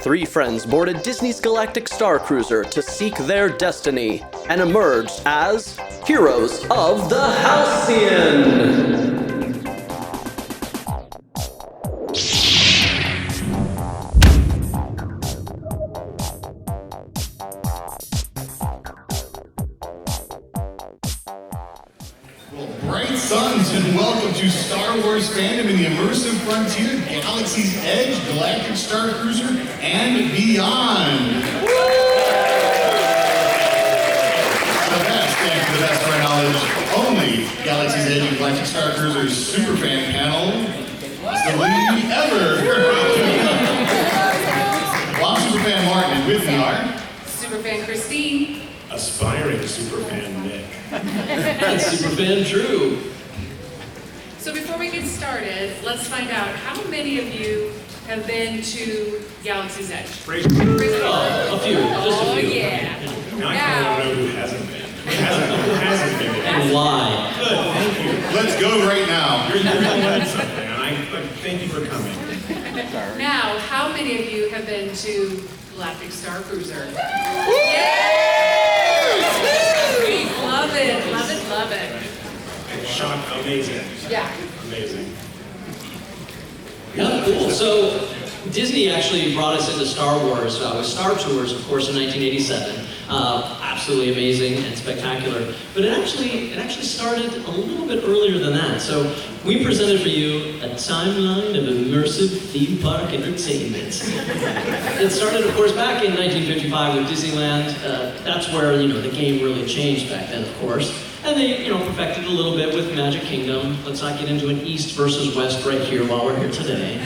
Three friends boarded Disney's Galactic Starcruiser to seek their destiny and emerged as heroes of the Halcyon. Bright suns, and welcome to Star Wars fandom in the immersive frontier, Galaxy's Edge, Galactic Starcruiser, and beyond. The best, and to the best of our knowledge, only Galaxy's Edge and Galactic Starcruiser Superfan panel is the lead ever. Well, I'm Superfan Martin, and with me are Superfan Christine. Aspiring Superfan Nick. And Superfan Drew. So before we get started, let's find out how many of you have been to Galaxy's Edge? Raise your hand. A few, just a few. Yeah. Now I kind of want to know who hasn't been. Who hasn't been. And why? Good, thank you. Let's go right now. You're doing something, and I thank you for coming. Now, how many of you have been to Galactic Starcruiser? Yeah! Love it, love it, love it. Sean, amazing. Yeah. Amazing. Yeah, cool. So Disney actually brought us into Star Wars with Star Tours, of course, in 1987. Absolutely amazing and spectacular. But it actually started a little bit earlier than that. So we presented for you a timeline of immersive theme park entertainment. It started, of course, back in 1955 with Disneyland. That's where the game really changed back then, of course. And they perfected a little bit with Magic Kingdom. Let's not get into an East versus West right here while we're here today.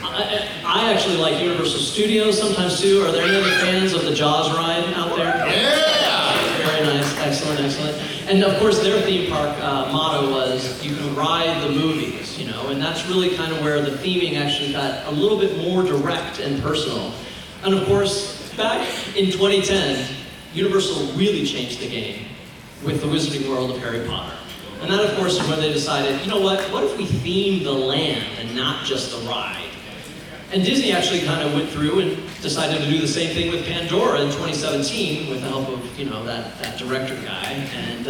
I actually like Universal Studios sometimes too. Are there any other fans of the Jaws ride out there? Yeah! Very nice, excellent, excellent. And of course their theme park motto was, you can ride the movies, and that's really kind of where the theming actually got a little bit more direct and personal. And of course, back in 2010, Universal really changed the game with the Wizarding World of Harry Potter. And that of course is when they decided, what if we theme the land and not just the ride? And Disney actually kind of went through and decided to do the same thing with Pandora in 2017 with the help of, that director guy. And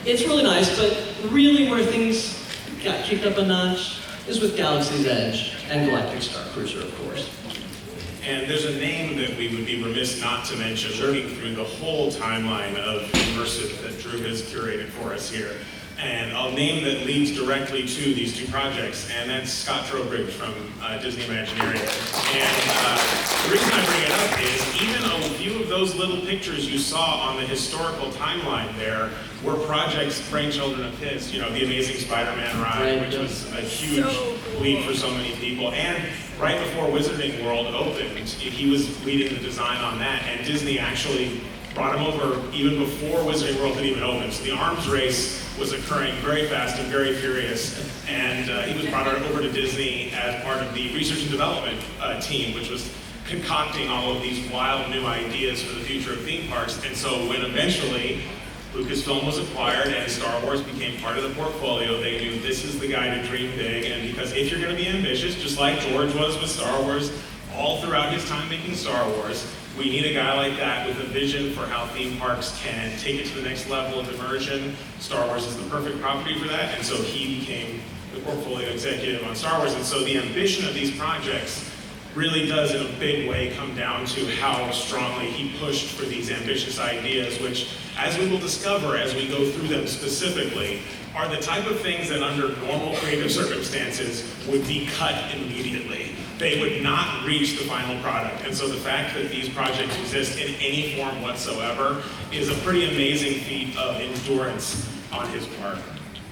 it's really nice, but really where things got kicked up a notch is with Galaxy's Edge and Galactic Starcruiser, of course. And there's a name that we would be remiss not to mention, looking through the whole timeline of immersive that Drew has curated for us here. And a name that leads directly to these two projects, and that's Scott Trowbridge from Disney Imagineering. And the reason I bring it up is even a few of those little pictures you saw on the historical timeline there were projects, brainchildren of his, the Amazing Spider-Man ride, which was a huge leap for so many people. And right before Wizarding World opened, he was leading the design on that, and Disney actually brought him over even before Wizarding World had even opened. So the arms race was occurring very fast and very furious, and he was brought over to Disney as part of the research and development team, which was concocting all of these wild new ideas for the future of theme parks. And so when eventually Lucasfilm was acquired and Star Wars became part of the portfolio, they knew this is the guy to dream big. And because if you're going to be ambitious, just like George was with Star Wars, all throughout his time making Star Wars, we need a guy like that with a vision for how theme parks can take it to the next level of immersion. Star Wars is the perfect property for that, and so he became the portfolio executive on Star Wars. And so the ambition of these projects really does, in a big way, come down to how strongly he pushed for these ambitious ideas, which, as we will discover as we go through them specifically, are the type of things that under normal creative circumstances would be cut immediately. They would not reach the final product. And so the fact that these projects exist in any form whatsoever is a pretty amazing feat of endurance on his part.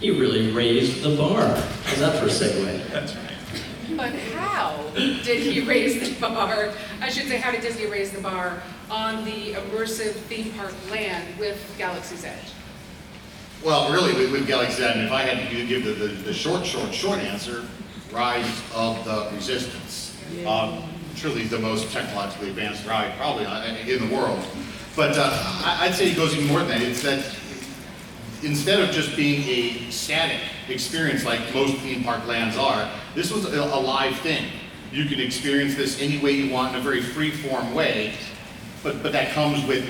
He really raised the bar. How's that for a segue? That's right. But how did he raise the bar? I should say, how did Disney raise the bar on the immersive theme park land with Galaxy's Edge? Well, really, with Galaxy's Edge, if I had to give the short answer, Rise of the Resistance. Truly the most technologically advanced ride probably in the world. But I'd say it goes even more than that. It's that instead of just being a static experience like most theme park lands are, this was a live thing. You can experience this any way you want in a very free-form way, but that comes with,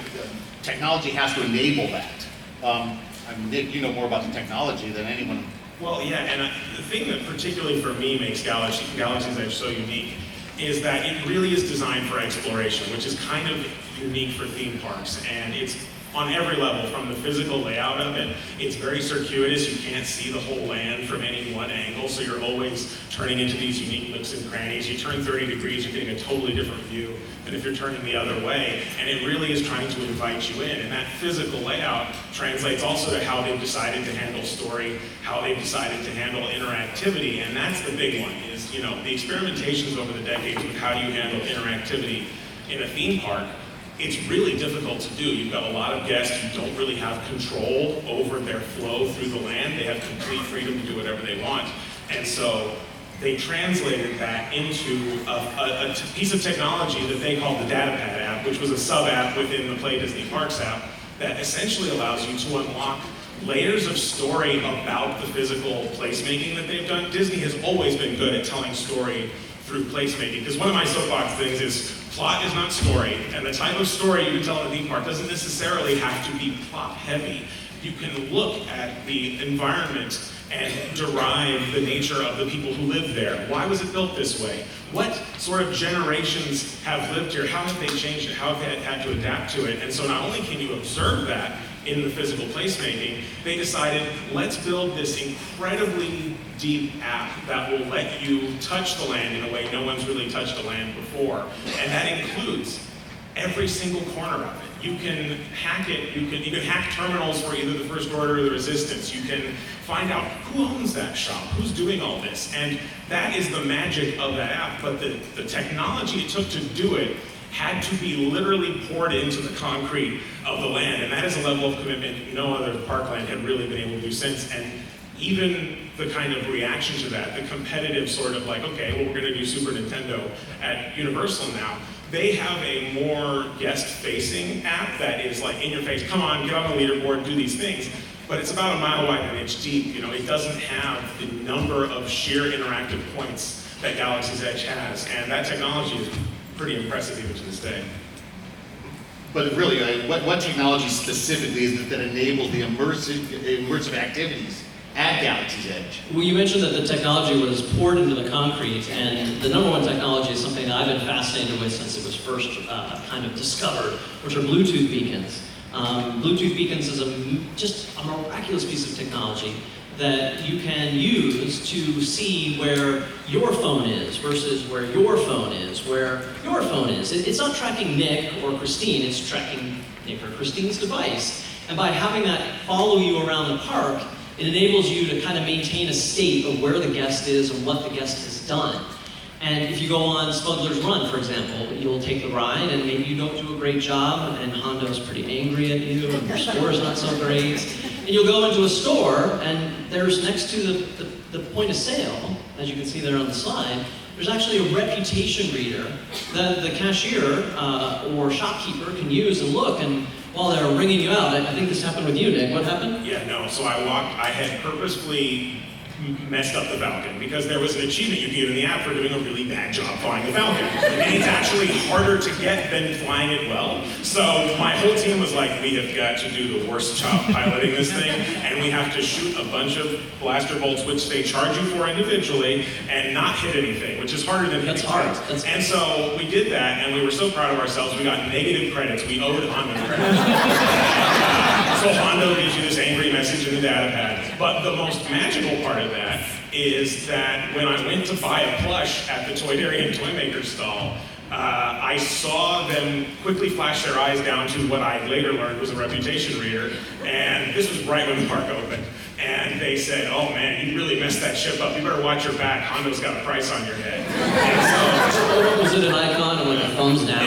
technology has to enable that. I mean, Nick, you know more about the technology than anyone. Well, yeah, and the thing that particularly for me makes Galaxy's Edge so unique is that it really is designed for exploration, which is kind of unique for theme parks. And it's on every level, from the physical layout of it. It's very circuitous. You can't see the whole land from any one angle, so you're always turning into these unique nooks and crannies. You turn 30 degrees, you're getting a totally different view than if you're turning the other way. And it really is trying to invite you in. And that physical layout translates also to how they've decided to handle story, how they've decided to handle interactivity. And that's the big one, is, you know, the experimentations over the decades with how do you handle interactivity in a theme park. It's really difficult to do. You've got a lot of guests who don't really have control over their flow through the land. They have complete freedom to do whatever they want. And so they translated that into a piece of technology that they called the DataPad app, which was a sub-app within the Play Disney Parks app that essentially allows you to unlock layers of story about the physical placemaking that they've done. Disney has always been good at telling story through placemaking, because one of my soapbox things is plot is not story, and the type of story you can tell in a theme park doesn't necessarily have to be plot heavy. You can look at the environment and derive the nature of the people who live there. Why was it built this way? What sort of generations have lived here? How have they changed it? How have they had to adapt to it? And so not only can you observe that in the physical placemaking, they decided, let's build this incredibly deep app that will let you touch the land in a way no one's really touched the land before. And that includes every single corner of it. You can hack it, you can hack terminals for either the First Order or the Resistance. You can find out who owns that shop, who's doing all this. And that is the magic of that app. But the technology it took to do it had to be literally poured into the concrete of the land. And that is a level of commitment no other parkland had really been able to do since. And even the kind of reaction to that, the competitive sort of like, okay, well, we're gonna do Super Nintendo at Universal now. They have a more guest-facing app that is like in your face, come on, get on the leaderboard, do these things. But it's about a mile wide and an inch deep. You know, it doesn't have the number of sheer interactive points that Galaxy's Edge has. And that technology is pretty impressive even to this day. But really, what technology specifically is it that enables the immersive activities at Galaxy's Edge? Well, you mentioned that the technology was poured into the concrete, and the number one technology is something that I've been fascinated with since it was first kind of discovered, which are Bluetooth beacons. Bluetooth beacons is just a miraculous piece of technology that you can use to see where your phone is versus where your phone is, where your phone is. It's not tracking Nick or Christine, it's tracking Nick or Christine's device. And by having that follow you around the park, it enables you to kind of maintain a state of where the guest is and what the guest has done. And if you go on Smuggler's Run, for example, you'll take the ride and maybe you don't do a great job and Hondo's pretty angry at you and your score's not so great. And you'll go into a store and there's next to the point of sale, as you can see there on the slide, there's actually a reputation reader that the cashier or shopkeeper can use and look, and while they're ringing you out, I think this happened with you, Nick. What happened? Yeah, no, so I had purposefully messed up the Falcon because there was an achievement you could get in the app for doing a really bad job flying the Falcon. And it's actually harder to get than flying it well. So my whole team was like, we have got to do the worst job piloting this thing, and we have to shoot a bunch of blaster bolts, which they charge you for individually, and not hit anything, which is harder than hitting. That's hard. And so we did that, and we were so proud of ourselves, we got negative credits. We owed Hondo credits. So Hondo gives you this angry message in the data pad. But the most magical part of that is that when I went to buy a plush at the Toydarian Toymaker stall, I saw them quickly flash their eyes down to what I later learned was a reputation reader, and this was right when the park opened. And they said, oh man, you really messed that ship up. You better watch your back. Hondo's got a price on your head. And so, was it an icon or like a thumbs down? I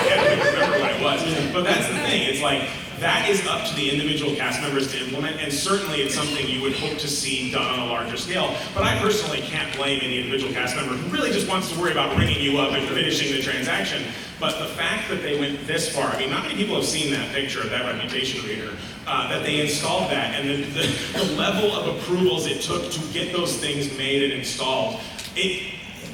can't remember what it was. But that's the thing. It's like, that is up to the individual cast members to implement, and certainly it's something you would hope to see done on a larger scale. But I personally can't blame any individual cast member who really just wants to worry about ringing you up and finishing the transaction. But the fact that they went this far, I mean, not many people have seen that picture of that reputation reader, that they installed that, and the level of approvals it took to get those things made and installed,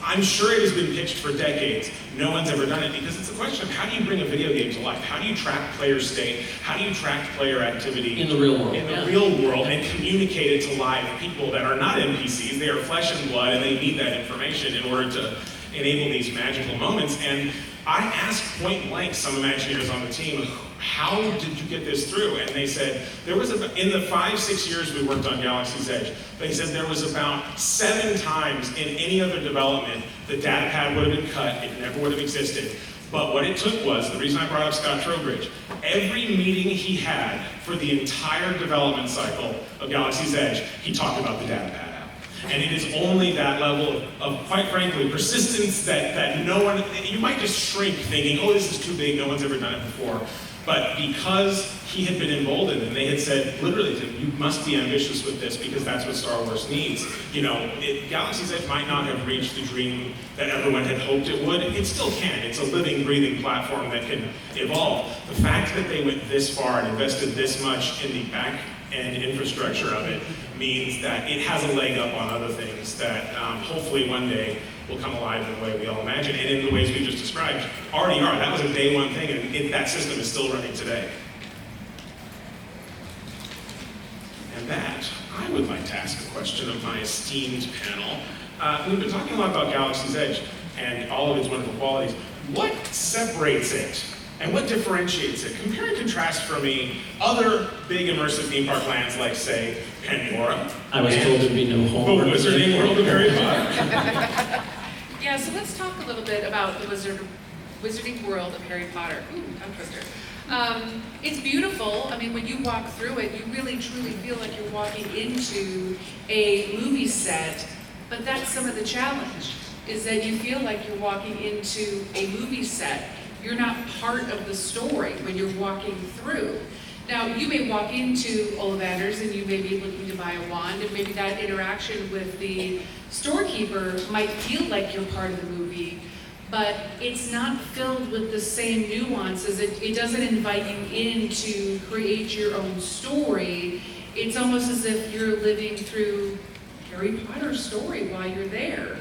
I'm sure it has been pitched for decades. No one's ever done it because it's a question of how do you bring a video game to life? How do you track player state? How do you track player activity? In the real world. In the real world and communicate it to live people that are not NPCs. They are flesh and blood and they need that information in order to enable these magical moments. And I asked point blank some Imagineers on the team, how did you get this through? And they said, there was in the 5-6 years we worked on Galaxy's Edge, they said there was about 7 times in any other development the data pad would have been cut, it never would have existed. But what it took was, the reason I brought up Scott Trowbridge, every meeting he had for the entire development cycle of Galaxy's Edge, he talked about the data pad app. And it is only that level of quite frankly, persistence that no one, you might just shrink thinking, oh, this is too big, no one's ever done it before. But because he had been emboldened and they had said, literally, to him, you must be ambitious with this because that's what Star Wars needs. You know, Galaxy's Edge might not have reached the dream that everyone had hoped it would. It still can. It's a living, breathing platform that can evolve. The fact that they went this far and invested this much in the back end infrastructure of it means that it has a leg up on other things that hopefully one day will come alive in the way we all imagine, and in the ways we just described already are. That was a day one thing, and that system is still running today. And that, I would like to ask a question of my esteemed panel. We've been talking a lot about Galaxy's Edge and all of its wonderful qualities. What separates it, and what differentiates it? Compare and contrast for me other big immersive theme park lands like, say, Pandora. I was told there'd be no homework. The Wizarding World of Harry Potter. Yeah, so let's talk a little bit about the Wizarding World of Harry Potter. Ooh, tongue twister. It's beautiful. I mean, when you walk through it, you really truly feel like you're walking into a movie set, but that's some of the challenge, is that you feel like you're walking into a movie set. You're not part of the story when you're walking through. Now, you may walk into Ollivanders and you may be looking to buy a wand, and maybe that interaction with the storekeeper might feel like you're part of the movie, but it's not filled with the same nuances. It doesn't invite you in to create your own story. It's almost as if you're living through Harry Potter's story while you're there.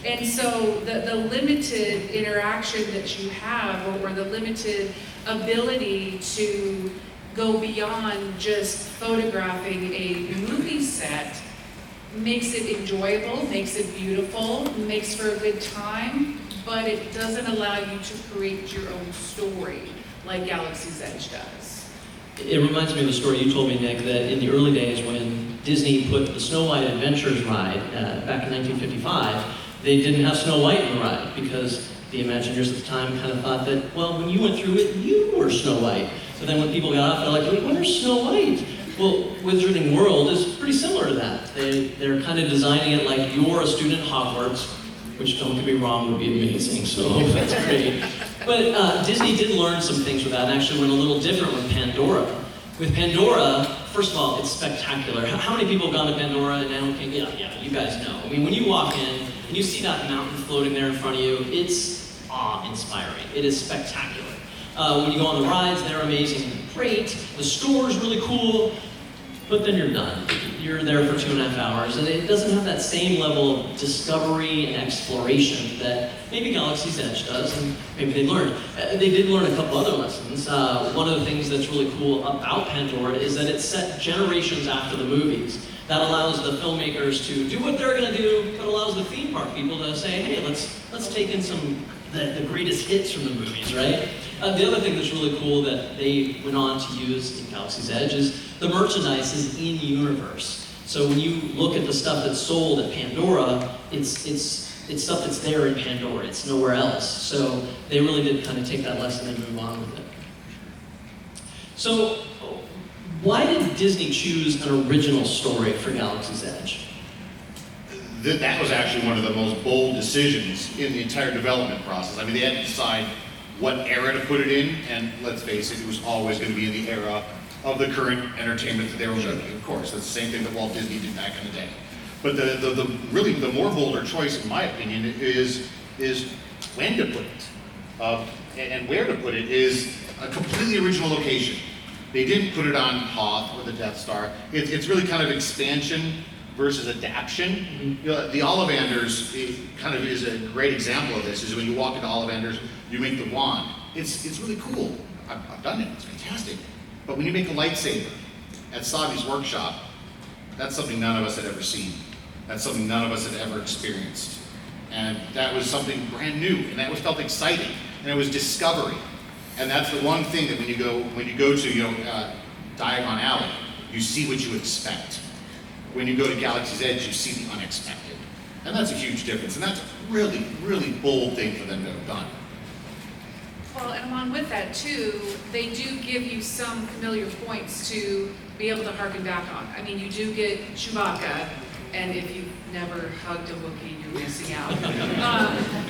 And so the limited interaction that you have, or the limited ability to go beyond just photographing a movie set, makes it enjoyable, makes it beautiful, makes for a good time, but it doesn't allow you to create your own story like Galaxy's Edge does. It reminds me of a story you told me, Nick, that in the early days when Disney put the Snow White Adventures ride back in 1955, they didn't have Snow White in the ride because the Imagineers at the time kind of thought that, well, when you went through it, you were Snow White. So then when people got off, they're like, wait, where's Snow White? Well, Wizarding World is pretty similar to that. They're kind of designing it like you're a student at Hogwarts, which, don't get me wrong, would be amazing, so that's great. But Disney did learn some things with that, and actually went a little different with Pandora. With Pandora, first of all, it's spectacular. How many people have gone to Pandora and Animal Kingdom? Yeah, you guys know. I mean, when you walk in and you see that mountain floating there in front of you, it's awe-inspiring. It is spectacular. When you go on the rides, they're amazing and great. The store is really cool, but then you're done. You're there for 2.5 hours, and it doesn't have that same level of discovery and exploration that maybe Galaxy's Edge does, and maybe they learned. They did learn a couple other lessons. One of the things that's really cool about Pandora is that it's set generations after the movies. That allows the filmmakers to do what they're going to do, but allows the theme park people to say, hey, let's take in some the greatest hits from the movies, right? The other thing that's really cool that they went on to use in Galaxy's Edge is the merchandise is in-universe. So when you look at the stuff that's sold at Pandora, it's stuff that's there in Pandora. It's nowhere else. So they really did kind of take that lesson and move on with it. So why did Disney choose an original story for Galaxy's Edge? That was actually one of the most bold decisions in the entire development process. I mean, they had to decide what era to put it in, and let's face it, it was always going to be in the era of the current entertainment that they were making. Of course, that's the same thing that Walt Disney did back in the day. But the more bolder choice, in my opinion, is when to put it. And where to put it is a completely original location. They didn't put it on Hoth or the Death Star. It's really kind of expansion versus adaptation. You know, the Ollivanders kind of is a great example of this. Is when you walk into Ollivanders, you make the wand. It's really cool. I've done it. It's fantastic. But when you make a lightsaber at Savi's workshop, that's something none of us had ever seen. That's something none of us had ever experienced. And that was something brand new, and that was felt exciting, and it was discovery. And that's the one thing that when you go to Diagon Alley, you see what you expect. When you go to Galaxy's Edge, you see the unexpected. And that's a huge difference, and that's a really, really bold thing for them to have done. Well, and along with that too, they do give you some familiar points to be able to harken back on. I mean, you do get Chewbacca, and if you've never hugged a Wookiee, you're missing out.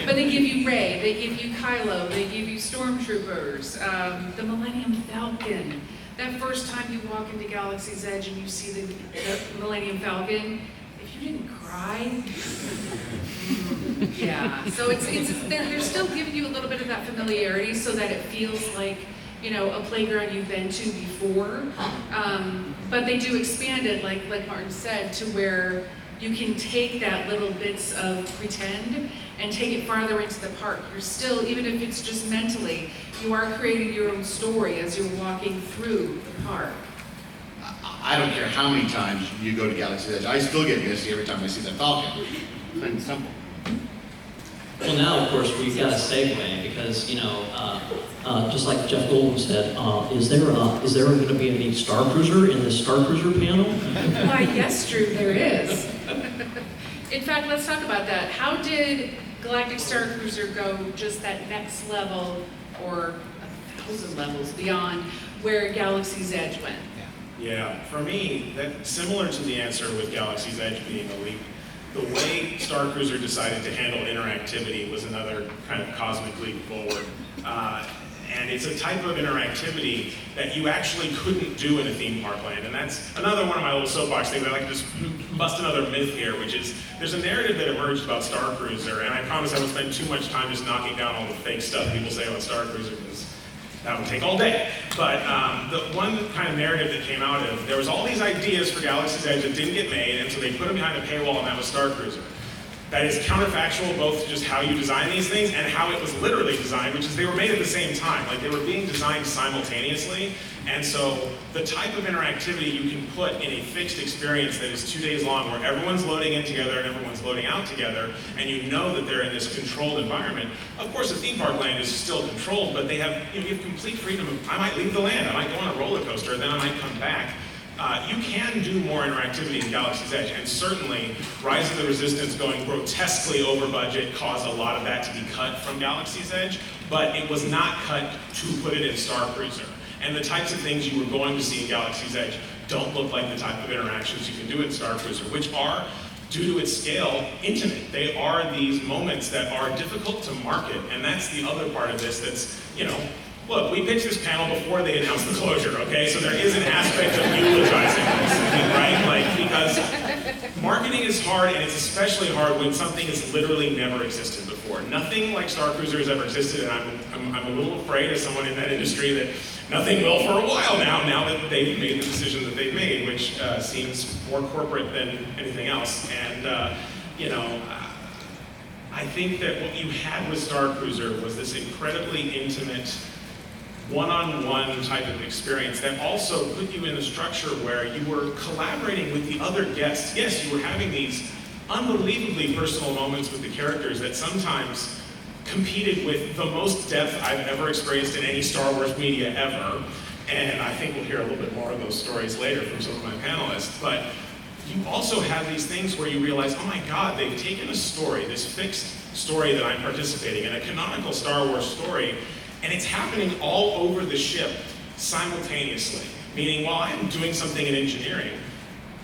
But they give you Rey, they give you Kylo, they give you Stormtroopers, the Millennium Falcon. That first time you walk into Galaxy's Edge and you see the Millennium Falcon, if you didn't cry, yeah. So they're still giving you a little bit of that familiarity so that it feels like, you know, a playground you've been to before. But they do expand it, like Martin said, to where you can take that little bits of pretend and take it farther into the park. You're still, even if it's just mentally, you are creating your own story as you're walking through the park. I don't care how many times you go to Galaxy's Edge, I still get misty every time I see that Falcon. Plain and simple. Well, now, of course, we've got a segue because, you know, just like Jeff Golden said, is there going to be any Starcruiser in the Starcruiser panel? Why, yes, Drew, there is. In fact, let's talk about that. How did Galactic Starcruiser go just that next level, or 1,000 levels beyond where Galaxy's Edge went? Yeah, for me, that's similar to the answer with Galaxy's Edge being a leap. The way Starcruiser decided to handle interactivity was another kind of cosmic leap forward. And it's a type of interactivity that you actually couldn't do in a theme park land. And that's another one of my little soapbox things. I like to just bust another myth here, which is there's a narrative that emerged about Starcruiser, and I promise I won't spend too much time just knocking down all the fake stuff people say about Starcruiser, because that would take all day. But the one kind of narrative that came out of, there was all these ideas for Galaxy's Edge that didn't get made, and so they put them behind a paywall, and that was Starcruiser. That is counterfactual both to just how you design these things and how it was literally designed, which is they were made at the same time. Like, they were being designed simultaneously. And so the type of interactivity you can put in a fixed experience that is 2 days long, where everyone's loading in together and everyone's loading out together, and you know that they're in this controlled environment. Of course, a theme park land is still controlled, but they have, you have complete freedom of, I might leave the land, I might go on a roller coaster, and then I might come back. You can do more interactivity in Galaxy's Edge, and certainly Rise of the Resistance going grotesquely over budget caused a lot of that to be cut from Galaxy's Edge, but it was not cut to put it in Starcruiser. And the types of things you were going to see in Galaxy's Edge don't look like the type of interactions you can do in Starcruiser, which are, due to its scale, intimate. They are these moments that are difficult to market, and that's the other part of this that's, you know, look, we pitched this panel before they announced the closure, okay? So there is an aspect of eulogizing this, right? Like, because marketing is hard, and it's especially hard when something has literally never existed before. Nothing like Starcruiser has ever existed, and I'm a little afraid as someone in that industry that nothing will for a while now that they've made the decision that they've made, which seems more corporate than anything else. And, you know, I think that what you had with Starcruiser was this incredibly intimate, one-on-one type of experience that also put you in a structure where you were collaborating with the other guests. Yes, you were having these unbelievably personal moments with the characters that sometimes competed with the most depth I've ever experienced in any Star Wars media ever. And I think we'll hear a little bit more of those stories later from some of my panelists. But you also have these things where you realize, oh my God, they've taken a story, this fixed story that I'm participating in, a canonical Star Wars story, and it's happening all over the ship simultaneously. Meaning, while I'm doing something in engineering,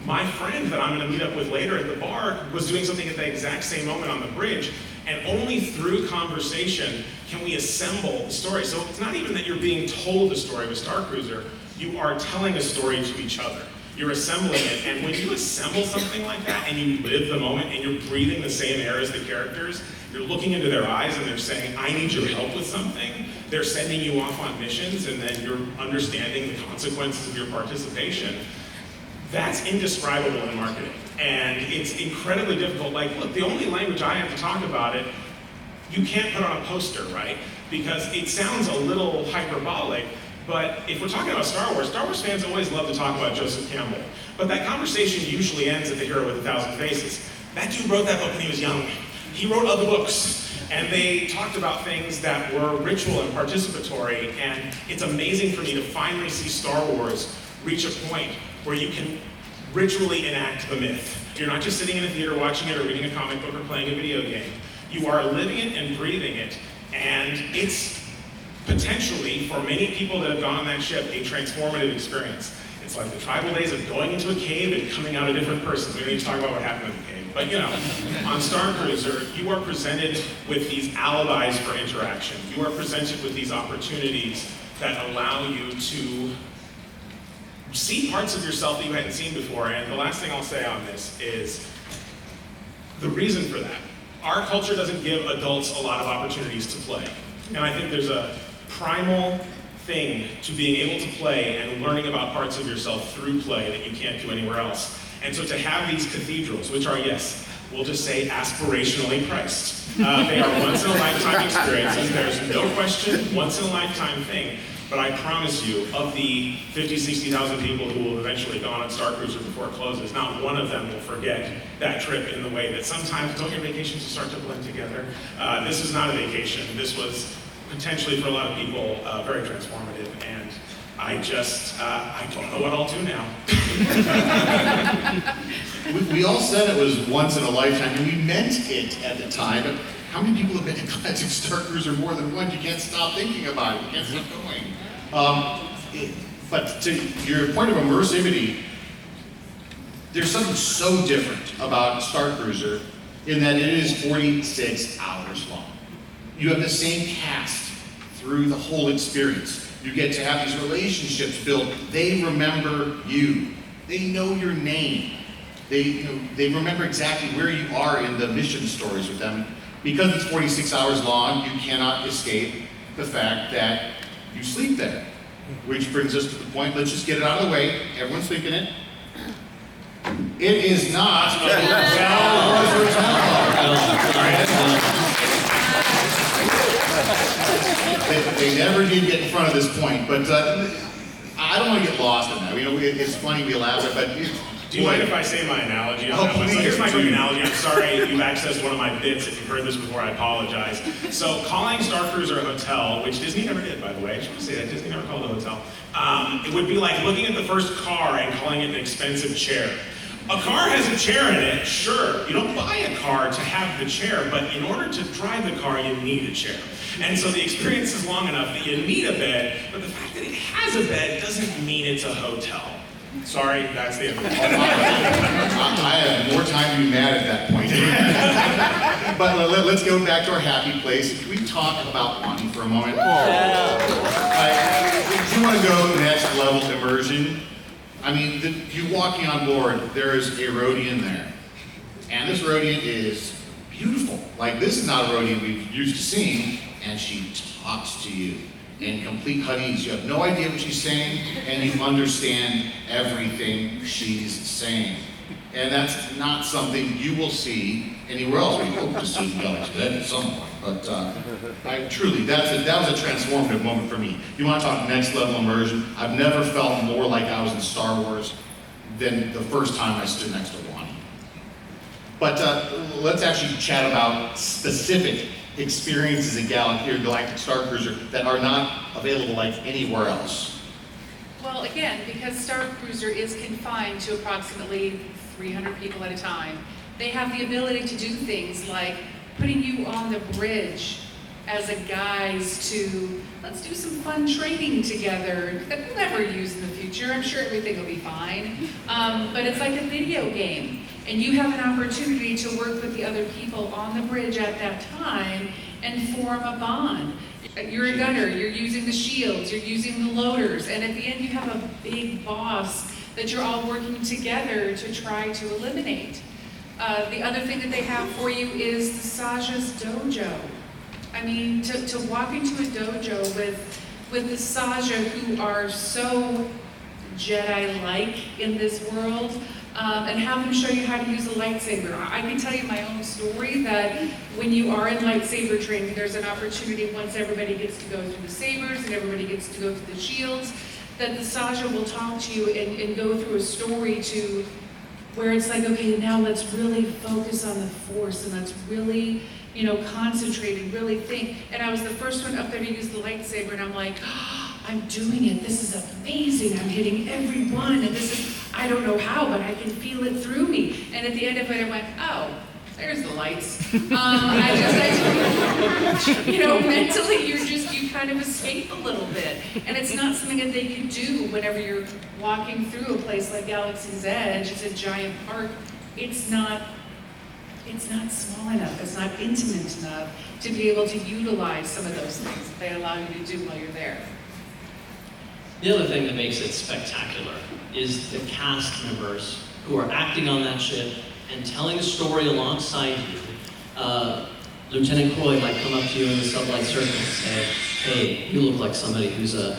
my friend that I'm going to meet up with later at the bar was doing something at the exact same moment on the bridge, and only through conversation can we assemble the story. So it's not even that you're being told a story with Starcruiser, you are telling a story to each other. You're assembling it, and when you assemble something like that, and you live the moment, and you're breathing the same air as the characters, you're looking into their eyes and they're saying, I need your help with something. They're sending you off on missions, and then you're understanding the consequences of your participation. That's indescribable in marketing. And it's incredibly difficult. Like, look, the only language I have to talk about it, you can't put on a poster, right? Because it sounds a little hyperbolic, but if we're talking about Star Wars fans always love to talk about Joseph Campbell. But that conversation usually ends at The Hero with a Thousand Faces. That dude wrote that book when he was young. He wrote other books. And they talked about things that were ritual and participatory, and it's amazing for me to finally see Star Wars reach a point where you can ritually enact the myth. You're not just sitting in a theater watching it or reading a comic book or playing a video game. You are living it and breathing it, and it's potentially, for many people that have gone on that ship, a transformative experience. It's like the tribal days of going into a cave and coming out a different person. We don't need to talk about what happened in the cave. But you know, on Starcruiser, you are presented with these alibis for interaction. You are presented with these opportunities that allow you to see parts of yourself that you hadn't seen before. And the last thing I'll say on this is the reason for that. Our culture doesn't give adults a lot of opportunities to play. And I think there's a primal thing to being able to play and learning about parts of yourself through play that you can't do anywhere else. And so to have these cathedrals, which are, yes, we'll just say aspirationally priced. They are once-in-a-lifetime experiences. There's no question, once-in-a-lifetime thing. But I promise you, of the 50, 60,000 people who will eventually go on Starcruiser before it closes, not one of them will forget that trip in the way that sometimes, don't your vacations just start to blend together? This is not a vacation. This was potentially, for a lot of people, very transformative. And I just, I don't know what I'll do now. We all said it was once in a lifetime, and we meant it at the time. How many people have been to Galactic Starcruiser more than once? You can't stop thinking about it. You can't stop going. But to your point of immersivity, there's something so different about Starcruiser in that it is 46 hours long. You have the same cast through the whole experience. You get to have these relationships built. They remember you. They know your name. They remember exactly where you are in the mission stories with them. Because it's 46 hours long, you cannot escape the fact that you sleep there. Which brings us to the point, let's just get it out of the way. Everyone's thinking it. It is not a hotel or They never did get in front of this point, but I don't want to get lost in that. You know, it's funny, we laugh at it, but do you mind if I say my analogy? Oh, please. So here's my quick analogy. I'm sorry you've accessed one of my bits. If you've heard this before, I apologize. So calling Starcruiser a hotel, which Disney never did, by the way. I just want to say that Disney never called it a hotel. It would be like looking at the first car and calling it an expensive chair. A car has a chair in it, sure. You don't buy a car to have the chair, but in order to drive the car, you need a chair. And so the experience is long enough that you need a bed, but the fact that it has a bed doesn't mean it's a hotel. Sorry, that's the end of it. I have more time to be mad at that point. But let's go back to our happy place. Can we talk about one for a moment? If you want to go next level immersion, I mean, you walking on board, there is a Rodian there. And this Rodian is beautiful. Like, this is not a Rodian we've used to seeing, and she talks to you in complete Huttese. You have no idea what she's saying, and you understand everything she's saying. And that's not something you will see anywhere else. We hope to see Galactic at some point. But I truly, that was a transformative moment for me. You want to talk next level immersion? I've never felt more like I was in Star Wars than the first time I stood next to Wani. But let's actually chat about specific experiences in Galactic Starcruiser that are not available like anywhere else. Well, again, because Starcruiser is confined to approximately 300 people at a time, they have the ability to do things like putting you on the bridge as a guise to, let's do some fun training together that we'll never use in the future. I'm sure everything will be fine. But it's like a video game. And you have an opportunity to work with the other people on the bridge at that time and form a bond. You're a gunner, you're using the shields, you're using the loaders, and at the end you have a big boss that you're all working together to try to eliminate. The other thing that they have for you is the Saja's dojo. I mean, to walk into a dojo with the Saja who are so Jedi-like in this world, and have them show you how to use a lightsaber. I can tell you my own story that when you are in lightsaber training, there's an opportunity once everybody gets to go through the sabers and everybody gets to go through the shields, that the Saja will talk to you and go through a story to where it's like, okay, now let's really focus on the Force and let's really, concentrate and really think. And I was the first one up there to use the lightsaber, and I'm like, oh, I'm doing it. This is amazing. I'm hitting every one, and this is, I don't know how, but I can feel it through me. And at the end of it, I went, oh, there's the lights. Mentally, you kind of escape a little bit. And it's not something that they can do whenever you're walking through a place like Galaxy's Edge. It's a giant park. It's not small enough, it's not intimate enough to be able to utilize some of those things that they allow you to do while you're there. The other thing that makes it spectacular is the cast members who are acting on that ship and telling a story alongside you. Lieutenant Croy might come up to you in the sublight circle and say, hey, you look like somebody who's a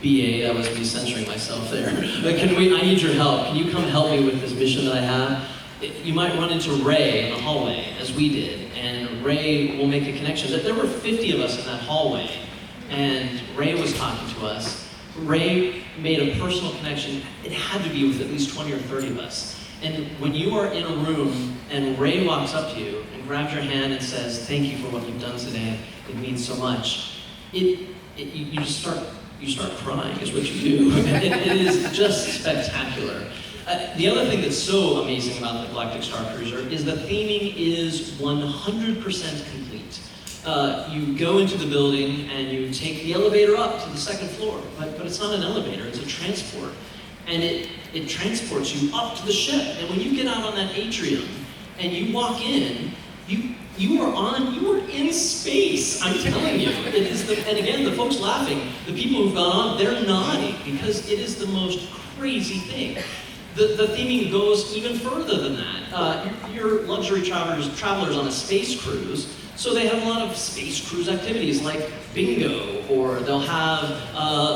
BA, that was me censoring myself there. But I need your help. Can you come help me with this mission that I have? You might run into Ray in the hallway, as we did, and Ray will make a connection. There were 50 of us in that hallway, and Ray was talking to us. Ray made a personal connection. It had to be with at least 20 or 30 of us. And when you are in a room and Ray walks up to you and grabs your hand and says, thank you for what you've done today, it means so much, you start crying is what you do. It is just spectacular. The other thing that's so amazing about the Galactic Starcruiser is the theming is 100% complete. You go into the building and you take the elevator up to the second floor, but it's not an elevator, it's a transport. And it transports you up to the ship. And when you get out on that atrium and you walk in, you are in space, I'm telling you. It is and again, the folks laughing, the people who've gone on, they're nodding because it is the most crazy thing. The theming goes even further than that. You're luxury travelers on a space cruise, so they have a lot of space cruise activities like bingo, or they'll have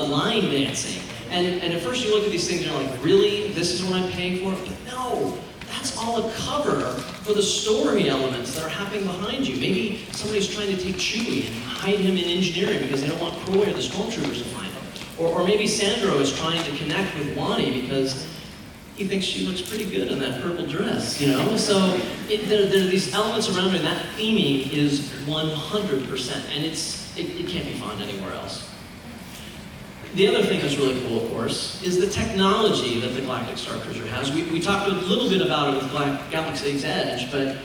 line dancing. And at first you look at these things and you're like, really? This is what I'm paying for? But no, that's all a cover for the story elements that are happening behind you. Maybe somebody's trying to take Chewie and hide him in engineering because they don't want Croy or the Stormtroopers to find him. Or maybe Sandro is trying to connect with Wani because he thinks she looks pretty good in that purple dress, So there are these elements around her, and that theming is 100%, and it can't be found anywhere else. The other thing that's really cool, of course, is the technology that the Galactic Starcruiser has. We talked a little bit about it with Galaxy's Edge, but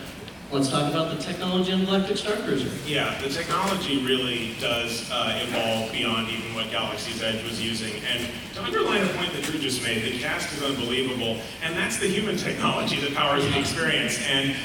let's talk about the technology on Galactic Starcruiser. Yeah, the technology really does evolve beyond even what Galaxy's Edge was using. And to underline a point that Drew just made, the cast is unbelievable, and that's the human technology that powers the experience. And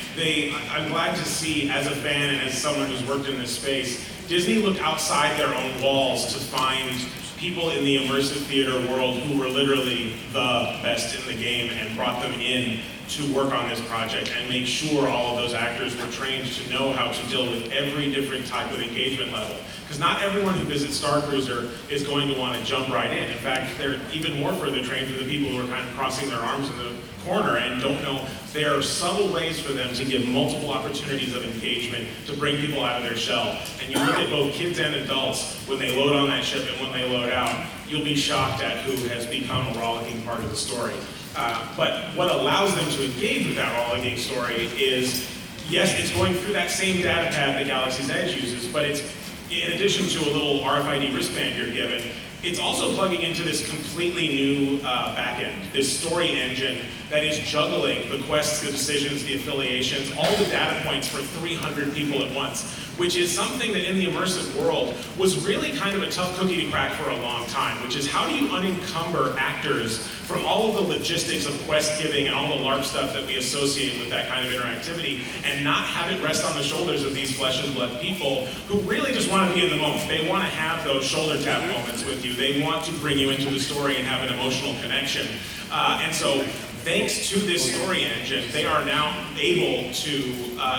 I'm glad to see, as a fan and as someone who's worked in this space, Disney looked outside their own walls to find people in the immersive theater world who were literally the best in the game and brought them in to work on this project and make sure all of those actors were trained to know how to deal with every different type of engagement level. Because not everyone who visits Starcruiser is going to want to jump right in. In fact, they're even more further trained for the people who are kind of crossing their arms in the corner and don't know. There are subtle ways for them to give multiple opportunities of engagement to bring people out of their shell. And you look at both kids and adults when they load on that ship and when they load out, you'll be shocked at who has become a rollicking part of the story. But what allows them to engage with that rollicking story is, yes, it's going through that same data pad that Galaxy's Edge uses, but it's, in addition to a little RFID wristband you're given, it's also plugging into this completely new backend, this story engine that is juggling the quests, the decisions, the affiliations, all the data points for 300 people at once, which is something that in the immersive world was really kind of a tough cookie to crack for a long time, which is how do you unencumber actors from all of the logistics of quest giving and all the LARP stuff that we associate with that kind of interactivity and not have it rest on the shoulders of these flesh and blood people who really just want to be in the moment. They want to have those shoulder tap moments with you. They want to bring you into the story and have an emotional connection. And so thanks to this story engine, they are now able to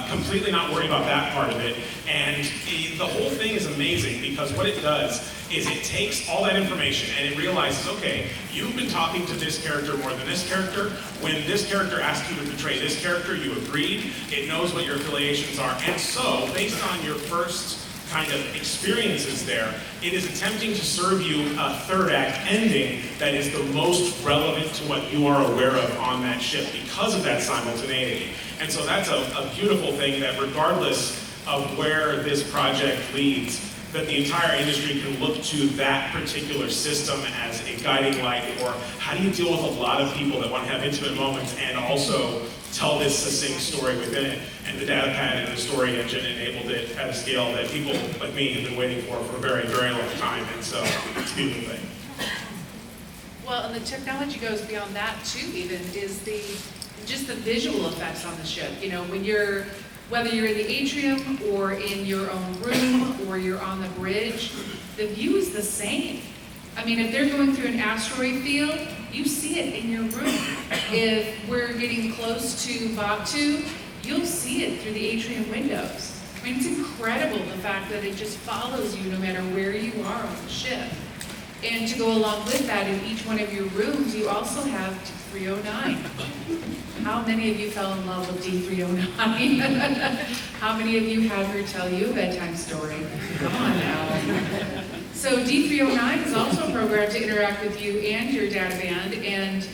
completely not worry about that part of it. And the whole thing is amazing because what it does is it takes all that information and it realizes, okay, you've been talking to this character more than this character. When this character asked you to betray this character, you agreed. It knows what your affiliations are. And so, based on your first kind of experiences there, it is attempting to serve you a third act ending that is the most relevant to what you are aware of on that ship because of that simultaneity. And so that's a beautiful thing that regardless of where this project leads, that the entire industry can look to that particular system as a guiding light for how do you deal with a lot of people that want to have intimate moments and also tell this succinct story within it. And the data pad and the story engine enabled it at a scale that people like me have been waiting for a very, very long time. And so it's a beautiful thing. Well, and the technology goes beyond that too, even, is just the visual effects on the ship. You know, whether you're in the atrium or in your own room or you're on the bridge, the view is the same. I mean, if they're going through an asteroid field, you see it in your room. If we're getting close to Batuu, you'll see it through the atrium windows. I mean, it's incredible the fact that it just follows you no matter where you are on the ship. And to go along with that, in each one of your rooms, you also have D309. How many of you fell in love with D309? How many of you had her tell you a bedtime story? Come on now. So D309 is also programmed to interact with you and your data band, and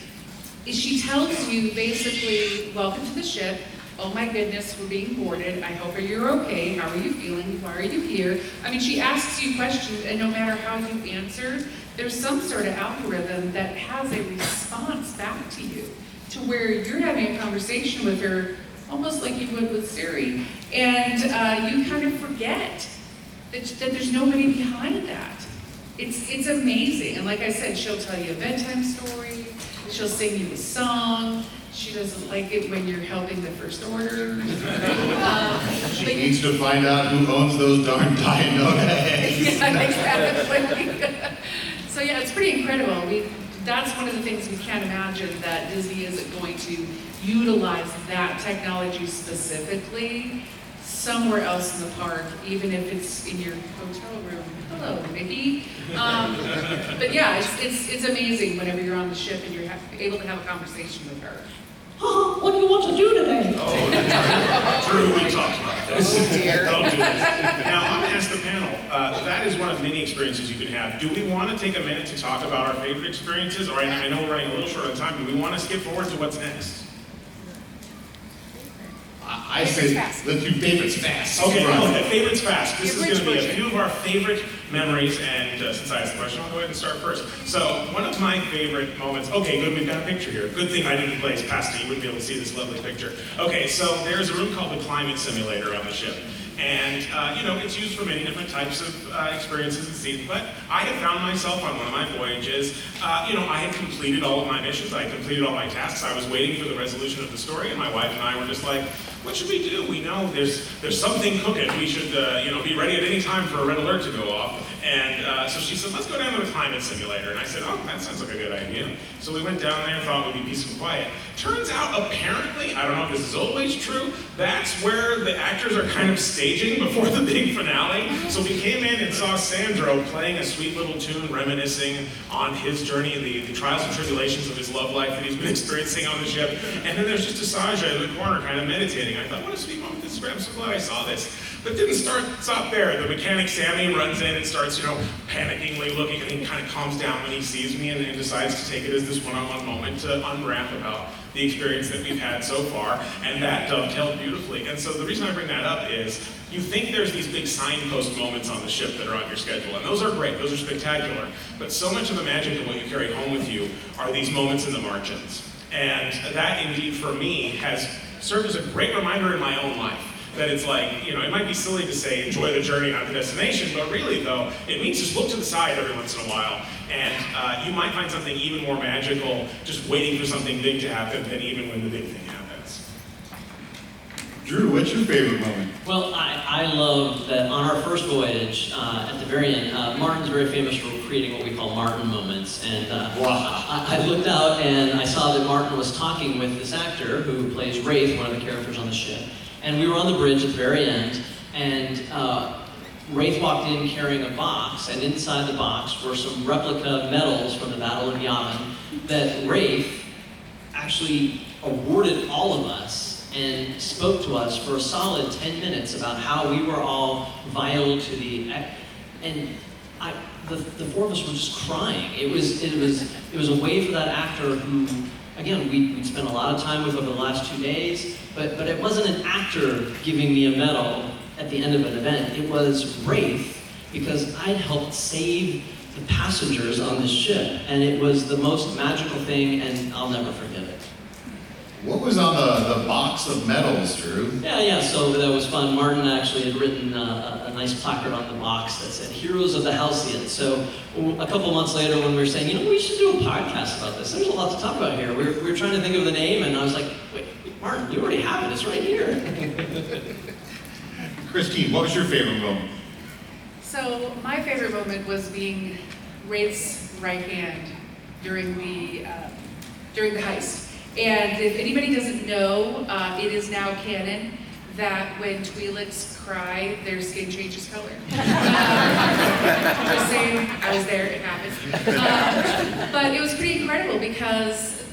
she tells you basically, welcome to the ship. Oh my goodness, we're being boarded. I hope you're okay. How are you feeling? Why are you here? I mean, she asks you questions, and no matter how you answer, there's some sort of algorithm that has a response back to you, to where you're having a conversation with her, almost like you would with Siri, and you kind of forget that there's nobody behind that. It's amazing, and like I said, she'll tell you a bedtime story, she'll sing you a song. She doesn't like it when you're helping the First Order. She needs to find out who owns those darn Dianoga eggs. Yeah, exactly. So yeah, it's pretty incredible. That's one of the things we can't imagine, that Disney isn't going to utilize that technology specifically somewhere else in the park, even if it's in your hotel room. Hello, Mickey. But yeah, it's amazing whenever you're on the ship and you're able to have a conversation with her. What do you want to do today? Drew, we talked about this. Oh dear. Don't do this. Now, I'm going to ask the panel, that is one of many experiences you can have. Do we want to take a minute to talk about our favorite experiences? Or I know we're running a little short on time. Do we want to skip forward to what's next? I say, let's do favorites fast. Okay, Right. favorites fast. This is Your going to be a version. few of our favorite memories, and since I asked the question, I'll go ahead and start first. So, one of my favorite moments, okay, good, we've got a picture here. Good thing I didn't place past it, you wouldn't be able to see this lovely picture. Okay, so there's a room called the climate simulator on the ship. And, it's used for many different types of experiences and scenes, but I had found myself on one of my voyages, I had completed all of my missions, I had completed all my tasks, I was waiting for the resolution of the story, and my wife and I were just like, what should we do? We know there's something cooking. We should, be ready at any time for a red alert to go off. And so she said, let's go down to the climate simulator. And I said, oh, that sounds like a good idea. So we went down there, thought it would be peace and quiet. Turns out, apparently, I don't know if this is always true, that's where the actors are kind of staging before the big finale. So we came in and saw Sandro playing a sweet little tune, reminiscing on his journey, the trials and tribulations of his love life that he's been experiencing on the ship. And then there's just Asaja in the corner kind of meditating. I thought, what a sweet moment this is. I'm so glad I saw this. But didn't stop there. The mechanic Sammy runs in and starts, panickingly looking, and he kind of calms down when he sees me and decides to take it as this one-on-one moment to unwrap about the experience that we've had so far, and that dovetailed beautifully. And so the reason I bring that up is you think there's these big signpost moments on the ship that are on your schedule, and those are great, those are spectacular, but so much of the magic of what you carry home with you are these moments in the margins. And that indeed for me has served as a great reminder in my own life. That it's like, it might be silly to say enjoy the journey, not the destination, but really though, it means just look to the side every once in a while, and you might find something even more magical just waiting for something big to happen than even when the big thing happens. Drew, what's your favorite moment? Well, I love that on our first voyage, at the very end, Martin's very famous for creating what we call Martin moments. And Wow. I looked out and I saw that Martin was talking with this actor who plays Wraith, one of the characters on the ship. And we were on the bridge at the very end, and Wraith walked in carrying a box, and inside the box were some replica medals from the Battle of Yavin that Wraith actually awarded all of us and spoke to us for a solid 10 minutes about how we were all vital to the, and the four of us were just crying. It was a way for that actor who, again, we'd spent a lot of time with over the last 2 days, but it wasn't an actor giving me a medal at the end of an event. It was Wraith, because I'd helped save the passengers on this ship, and it was the most magical thing, and I'll never forget it. What was on the box of medals, Drew? Yeah, so that was fun. Martin actually had written a nice placard on the box that said, Heroes of the Halcyon. So a couple months later when we were saying, we should do a podcast about this. There's a lot to talk about here. We were trying to think of the name, and I was like, wait, Martin, you already have it. It's right here. Christine, what was your favorite moment? So my favorite moment was being Wraith's right hand during the heist. And if anybody doesn't know, it is now canon that when Twi'leks cry, their skin changes color. Just saying, I was there, it happened. But it was pretty incredible because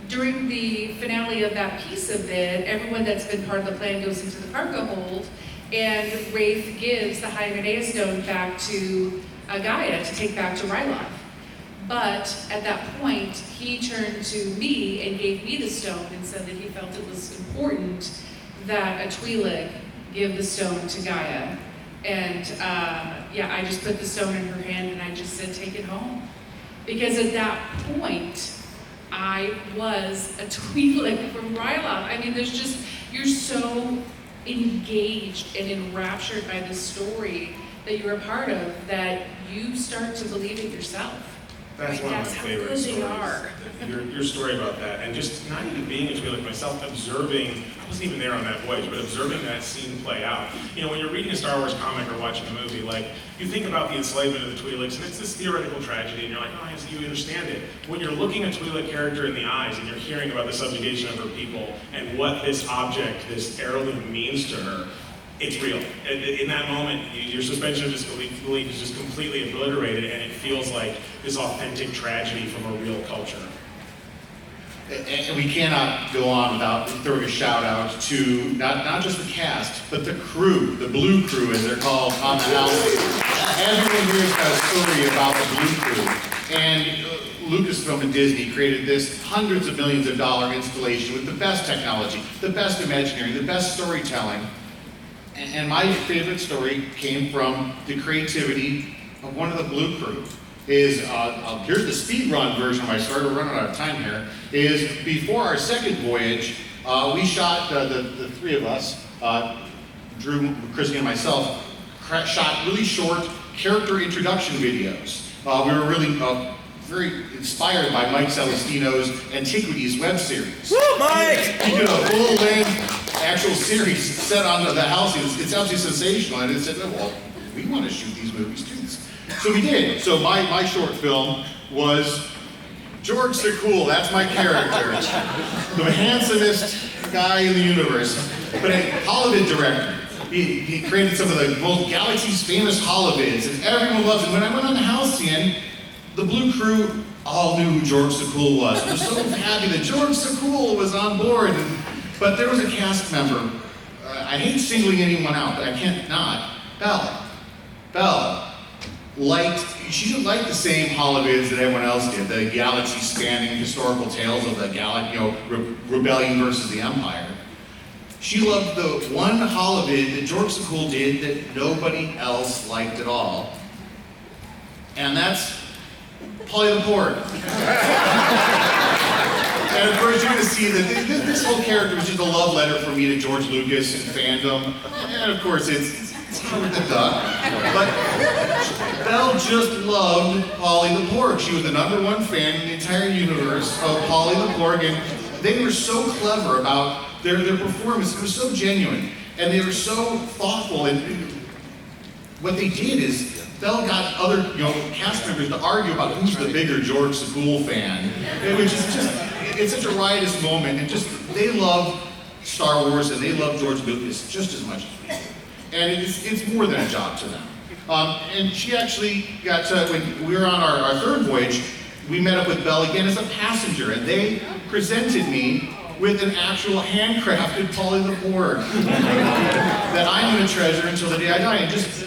during the finale of that piece of it, everyone that's been part of the plan goes into the cargo hold, and Wraith gives the Hymenea stone back to Gaia to take back to Ryloth. But at that point, he turned to me and gave me the stone and said that he felt it was important that a Twi'lek give the stone to Gaia. And I just put the stone in her hand and I just said, take it home. Because at that point, I was a Twi'lek from Ryloth. I mean, you're so engaged and enraptured by the story that you're a part of that you start to believe it yourself. That's one of my favorite how good stories. they are. Your story about that, and just not even being a Twi'lek myself, observing, I wasn't even there on that voyage, but observing that scene play out. When you're reading a Star Wars comic or watching a movie, like, you think about the enslavement of the Twi'leks, and it's this theoretical tragedy, and you're like, oh, you understand it. When you're looking a Twi'lek character in the eyes, and you're hearing about the subjugation of her people, and what this object, this heirloom means to her, it's real. In that moment, your suspension of disbelief is just completely obliterated, and it feels like this authentic tragedy from a real culture. And we cannot go on without throwing a shout out to not just the cast, but the crew, the Blue Crew as they're called on the Halcyon. Everyone here has got a story about the Blue Crew. And Lucasfilm and Disney created this hundreds of millions of dollar installation with the best technology, the best imagineering, the best storytelling. And my favorite story came from the creativity of one of the Blue Crew. Here's the speed run version of my story. We're running out of time here. Is before our second voyage, we shot the three of us, Drew, Christy, and myself, shot really short character introduction videos. We were really very inspired by Mike Celestino's Antiquities web series. Woo, Mike! He did a full-length actual series set on the Halcyon. It's absolutely sensational, and it said, well, we want to shoot these movies too. So we did. So my short film was George Sakul, that's my character. The handsomest guy in the universe. But a holovid director. He created some of the most galaxy's famous holovids, and everyone loves it. When I went on Halcyon, the Blue Crew all knew who George Sakul was. We were so happy that George Sakul was on board. But there was a cast member, I hate singling anyone out, but I can't not. Belle she didn't like the same holovids that everyone else did, the galaxy-spanning historical tales of the rebellion versus the Empire. She loved the one holovid that George Sakul did that nobody else liked at all, and that's Polly the Porg. And of course, you're going to see that this whole character was just a love letter from me to George Lucas and fandom. And of course, it's Howard the Duck. But Belle just loved Polly the Porg. She was the #1 fan in the entire universe of Polly the Porg. And they were so clever about Their performance was so genuine, and they were so thoughtful. And what they did is Bell got other cast members to argue about who's the bigger George Sakul fan, which is it's such a riotous moment. And just they love Star Wars and they love George Lucas just as much as we do. And it's more than a job to them. And she actually got to, when we were on our third voyage, we met up with Bell again as a passenger, and they presented me with an actual handcrafted Polly the Borg that I'm going to treasure until the day I die. And just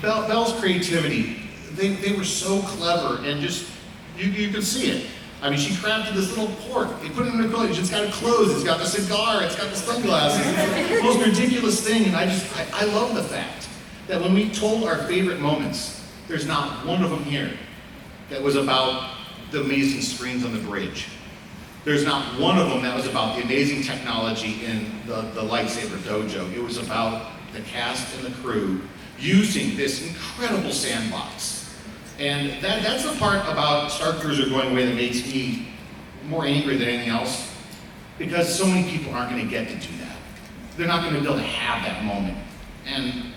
Bell's creativity, they were so clever, and just you could see it. I mean, she crafted this little pork. They put it in her village. It's got clothes. It's got the cigar. It's got the sunglasses. It's the most ridiculous thing. And I love the fact that when we told our favorite moments, there's not one of them here that was about the amazing screens on the bridge. There's not one of them that was about the amazing technology in the lightsaber dojo. It was about the cast and the crew using this incredible sandbox. And that's the part about Starcruiser going away that makes me more angry than anything else, because so many people aren't going to get to do that. They're not going to be able to have that moment. And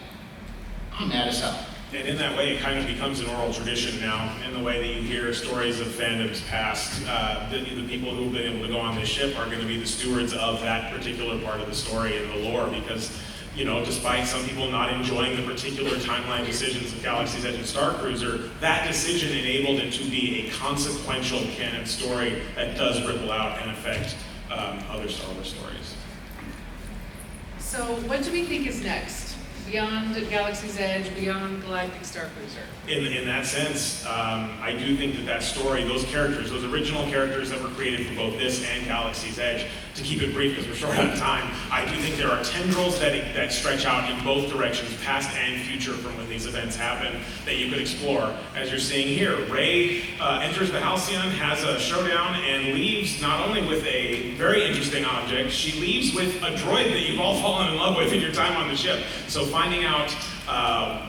I'm mad as hell. And in that way, it kind of becomes an oral tradition now, in the way that you hear stories of fandoms past. The people who've been able to go on this ship are going to be the stewards of that particular part of the story and the lore, because despite some people not enjoying the particular timeline decisions of Galaxy's Edge and Starcruiser, that decision enabled it to be a consequential canon story that does ripple out and affect other Star Wars stories. So what do we think is next? Beyond Galaxy's Edge, beyond Galactic Starcruiser? In that sense, I do think that story, those characters, those original characters that were created for both this and Galaxy's Edge, to keep it brief because we're short on time, I do think there are tendrils that stretch out in both directions, past and future, from when these events happen, that you could explore. As you're seeing here, Rey enters the Halcyon, has a showdown, and leaves not only with a very interesting object, she leaves with a droid that you've all fallen in love with in your time on the ship. So finding out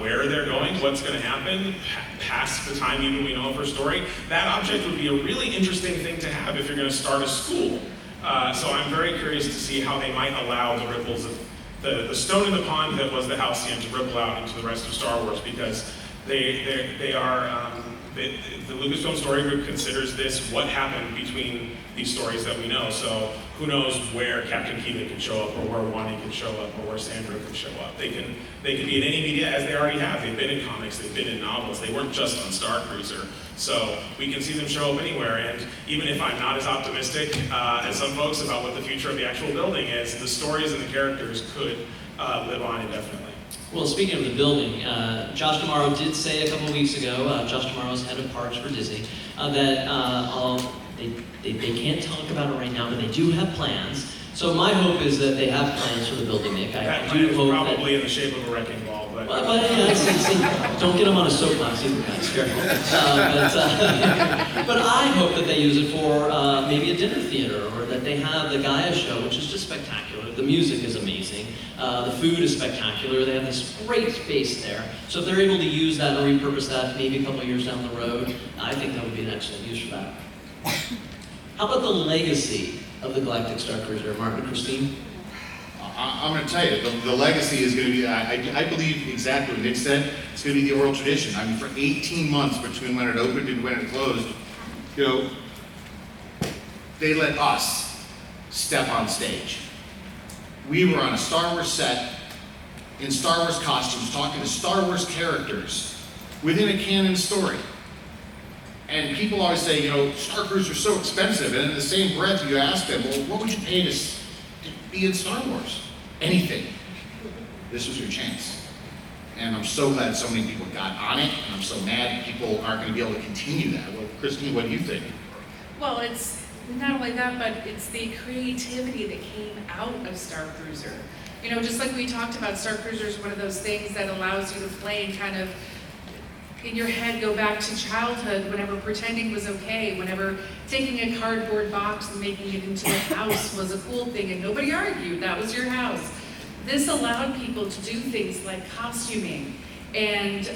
where they're going, what's going to happen, past the time even we know of her story, that object would be a really interesting thing to have if you're going to start a school. So I'm very curious to see how they might allow the ripples of the stone in the pond that was the Halcyon to ripple out into the rest of Star Wars, because they are, the Lucasfilm Story Group considers this what happened between these stories that we know. So who knows where Captain Keelan can show up, or where Wani can show up, or where Sandra can show up. They can be in any media, as they already have. They've been in comics, they've been in novels. They weren't just on Starcruiser. So we can see them show up anywhere. And even if I'm not as optimistic as some folks about what the future of the actual building is, the stories and the characters could live on indefinitely. Well, speaking of the building, Josh D'Amaro did say a couple weeks ago, Josh D'Amaro's head of parks for Disney, that they can't talk about it right now, but they do have plans. So my hope is that they have plans for the building, Nick. That I do plan hope is probably in the shape of a wrecking ball, but don't get them on a soapbox either, guys. Careful. But I hope that they use it for maybe a dinner theater, or that they have the Gaia show, which is just spectacular. The music is amazing. The food is spectacular. They have this great space there. So if they're able to use that and repurpose that maybe a couple of years down the road, I think that would be an excellent use for that. How about the legacy of the Galactic Starcruiser, Martin and Christine? I'm going to tell you, the legacy is going to be, I believe exactly what Nick said, it's going to be the oral tradition. I mean, for 18 months between when it opened and when it closed, they let us step on stage. We were on a Star Wars set, in Star Wars costumes, talking to Star Wars characters within a canon story. And people always say, Starcruiser is so expensive, and in the same breath you ask them, well, what would you pay to be in Star Wars? Anything. This was your chance. And I'm so glad so many people got on it, and I'm so mad people aren't going to be able to continue that. Well, Christine, what do you think? Well, it's not only that, but it's the creativity that came out of Starcruiser. Just like we talked about, Starcruiser is one of those things that allows you to play and kind of in your head go back to childhood, whenever pretending was okay, whenever taking a cardboard box and making it into a house was a cool thing and nobody argued, that was your house. This allowed people to do things like costuming, and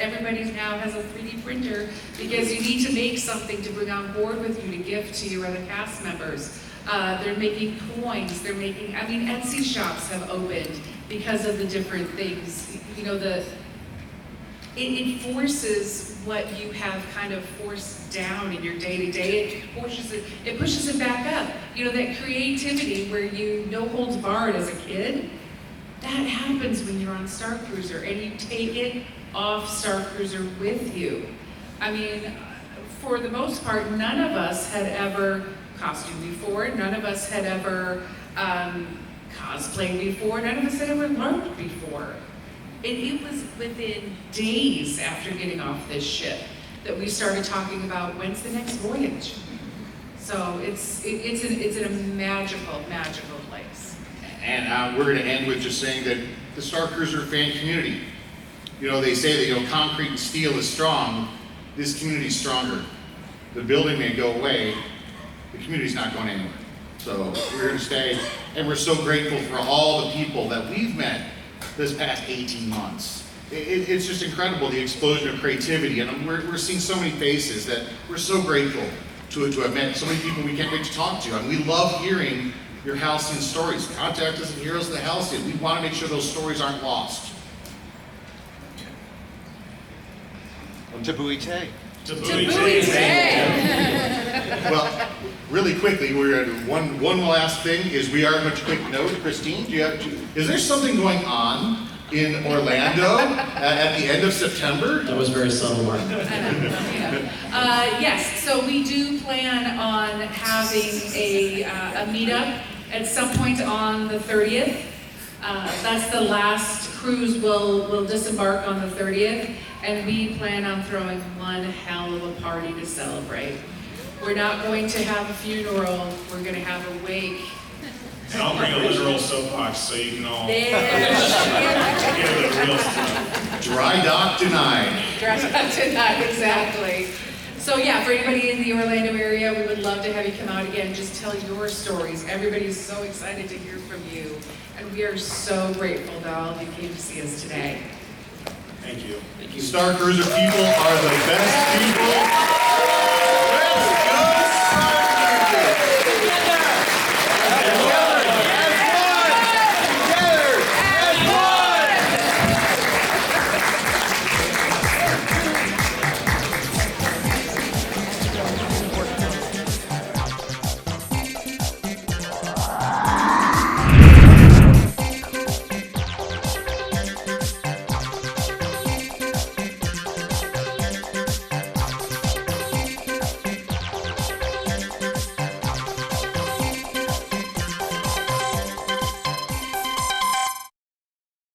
everybody now has a 3D printer because you need to make something to bring on board with you to gift to your other cast members. They're making coins, they're making, I mean, Etsy shops have opened because of the different things. You know, it enforces what you have kind of forced down in your day-to-day. It pushes it back up. You know, that creativity where you no holds barred as a kid, that happens when you're on Starcruiser and you take it off Starcruiser with you. I mean, for the most part, none of us had ever costumed before, none of us had ever cosplayed before, none of us had ever learned before. And it was within days after getting off this ship that we started talking about when's the next voyage. So it's in a magical, magical place. And we're going to end with just saying that the Starcruiser fan community, you know, they say that, you know, concrete and steel is strong. This community is stronger. The building may go away, the community's not going anywhere. So we're going to stay, and we're so grateful for all the people that we've met this past 18 months. It's just incredible, the explosion of creativity, and we're seeing so many faces that we're so grateful to have met so many people we can't wait to talk to. And we love hearing your Halcyon stories. Contact us at Heroes of the Halcyon. We want to make sure those stories aren't lost. Tabuite. Well, really quickly, we're at one last thing is we are going to quick note. Christine, is there something going on in Orlando at the end of September? That was very subtle, Mark. Yes, so we do plan on having a meetup at some point on the 30th. That's the last cruise will disembark on the 30th, and we plan on throwing one hell of a party to celebrate. We're not going to have a funeral, we're going to have a wake. And I'll bring a literal soapbox so you can all There hear the real stuff. Dry dock denied. Exactly. So yeah, for anybody in the Orlando area, we would love to have you come out again. Just tell your stories. Everybody's so excited to hear from you. And we are so grateful that all of you came to see us today. Thank you. Starcruiser people are the best people.